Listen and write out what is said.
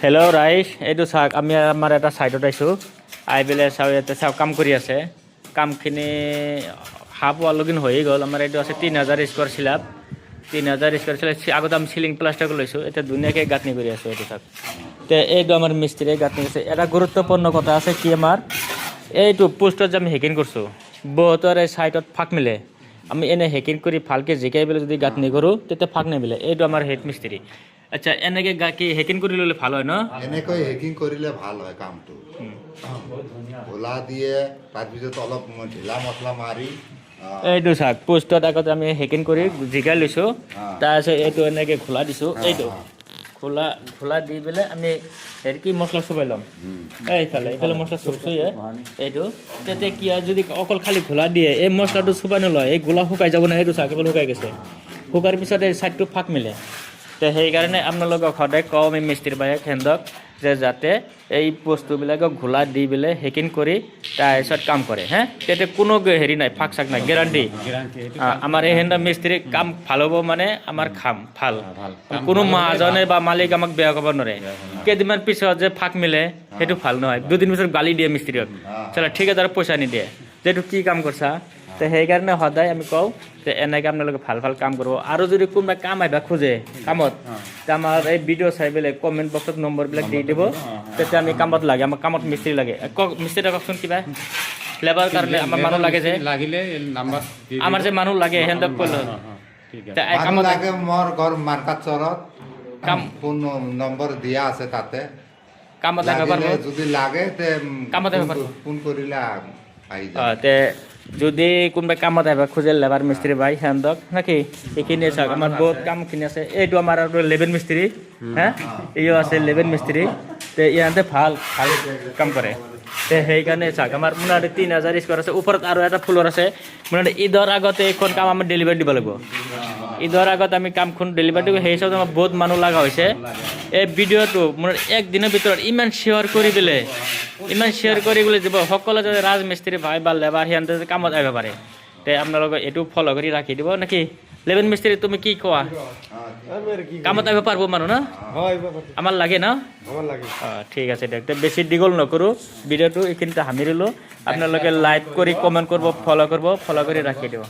Hello' ৰাইজ, এইটো চাওক আমি আমাৰ এটা ছাইডত আইছোঁ। আহি পেলাই চাওঁ ইয়াতে চাওক কাম কৰি আছে। কামখিনি হাফ ৱালগিন হৈয়ে গ'ল। আমাৰ এইটো আছে 3000 স্কোৱাৰ স্লেব। 3000 স্কোৱাৰ স্লেব আগতে আমি চিলিং প্লাষ্টাৰ লৈছোঁ। এতিয়া ধুনীয়াকৈ গাঁথনি কৰি আছোঁ। এইটো চাওক, এতিয়া এইটো আমাৰ মিস্ত্ৰীয়ে গাঁথনি কৰিছে। এটা গুৰুত্বপূৰ্ণ কথা আছে কি, আমাৰ এইটো পোষ্টত যে আমি হেকিং কৰিছোঁ, বহুতৰ এই ছাইডত ফাঁক মিলে। আমি এনে হেকিং কৰি ভালকৈ জিকাই পেলাই যদি গাঁথনি কৰোঁ তেতিয়া ফাঁক নিমিলে। এইটো আমাৰ হেড মিস্ত্ৰী। আচ্ছা, এনেকৈ কি হেকিং কৰি ল'লে ভাল হয় ন? এনেকৈ হেকিং কৰিলে ভাল হয় কামটো। ভোলা দিয়ে, তাৰপিছত অলপ ঢিলা মছলা মাৰি এইটো চাওক, পোষ্টত আগতে আমি হেকিং কৰি জিকাই লৈছোঁ। তাৰপিছত এইটো এনেকৈ খোলা দিছোঁ। এইটো খোলা দি পেলাই আমি হেৰি কি মছলা চুবাই ল'ম। এইফালে মছলা চুবছোঁয়ে। এইটো তেতিয়া কি হয়, যদি অকল খালি ঘোলা দিয়ে এই মছলাটো চুবাই নলয়, এই গোলা শুকাই যাব নহয়। এইটো চাওক, কেৱল শুকাই গৈছে। শুকাৰ পিছত এই ছাইডটো ফাঁক মিলে। তো সেইকাৰণে আপোনালোকক সদায় কওঁ আমি মিস্ত্ৰী বাইক হেন্দক যে যাতে এই বস্তুবিলাকক ঘোলা দি পেলাই হেকিং কৰি তাৰপিছত কাম কৰে। তেতিয়া কোনো হেৰি নাই, ফাঁক চাক নাই, গেৰাণ্টি। আমাৰ এই হেন্দা মিস্ত্ৰী কাম ভাল হ'ব মানে আমাৰ খাম ভাল। কোনো মহাজনে বা মালিক আমাক বেয়া ক'ব নোৱাৰে। কেইদিনমান পিছত যে ফাঁক মিলে সেইটো ভাল নহয়। দুদিন পিছত গালি দিয়ে মিস্ত্ৰীক, চলে ঠিকাদাৰক পইচা নিদিয়ে যে এইটো কি কাম কৰিছা। তো সেইকাৰণে সদায় আমি কওঁ যে এনেকৈ আপোনালোকে ভাল ভাল কাম কৰিব। আৰু যদি কোনোবাই কাম আহিব খোজে কামত, তেতিয়া আমাৰ এই ভিডিঅ' চাই পেলাই কমেণ্ট বক্সত নম্বৰবিলাক দি দিব। তেতিয়া আমি কামত লাগে, আমাক কামত মিস্ত্ৰী লাগে। কওক মিস্ত্ৰী, কওকচোন কিবা লেবাৰ কাৰণে আমাৰ মানুহ লাগে যে, লাগিলে নাম্বাৰ আমাৰ যে মানুহ লাগে সিহঁতক ক'লে মানুহ লাগে। মোৰ ঘৰ মাৰ্কাট চৰত, কাম ফোন নম্বৰ দিয়া আছে তাতে। কামত আহিব লাগিলে পাৰিব, যদি লাগে তে কামত আহিব পাৰিব। ফোন কৰিলে আহি যায়। তে যদি কোনোবাই কামত আহিব খোজে লেবাৰ মিস্ত্ৰী ভাই সিহঁতক নাকি এইখিনি চাওক, আমাৰ বহুত কামখিনি আছে। এইটো আমাৰ আৰু লেবেন মিস্ত্ৰী, এইও আছে লেবেন মিস্ত্ৰী। তে ইহঁতে ভাল ভাল কাম কৰে। তে সেইকাৰণে চাওক, আমাৰ মোটামুটি 3000 স্কোৱাৰ আছে। ওপৰত আৰু এটা ফ্ল'ৰ আছে। মোটামুটি ঈদৰ আগতে এইখন কাম আমি ডেলিভাৰী দিব লাগিব। ঈদৰ আগত আমি কামখন ডেলিভাৰী দিব। সেই হিচাপত আমাৰ বহুত মানুহ লগা হৈছে। এই ভিডিঅ'টো মোৰ একদিনৰ ভিতৰত ইমান শ্বেয়াৰ কৰি দিলে, দিব সকলো যাতে ৰাজমিস্ত্ৰী ভাই বা লেবাৰ সিহঁতে কামত আহিব পাৰে। তে আপোনালোকে এইটো ফ'ল' কৰি ৰাখি দিব নেকি। লেবেন মিস্ত্ৰী তুমি কি কোৱা, কামত আহিব পাৰিব মানুহ ন? আমাৰ লাগে ন? ঠিক আছে দিয়ক। বেছি দীঘল নকৰোঁ ভিডিঅ'টো, এইখিনিতে সামৰিলোঁ। আপোনালোকে লাইক কৰি কমেণ্ট কৰিব, ফ'ল' কৰি ৰাখি দিব।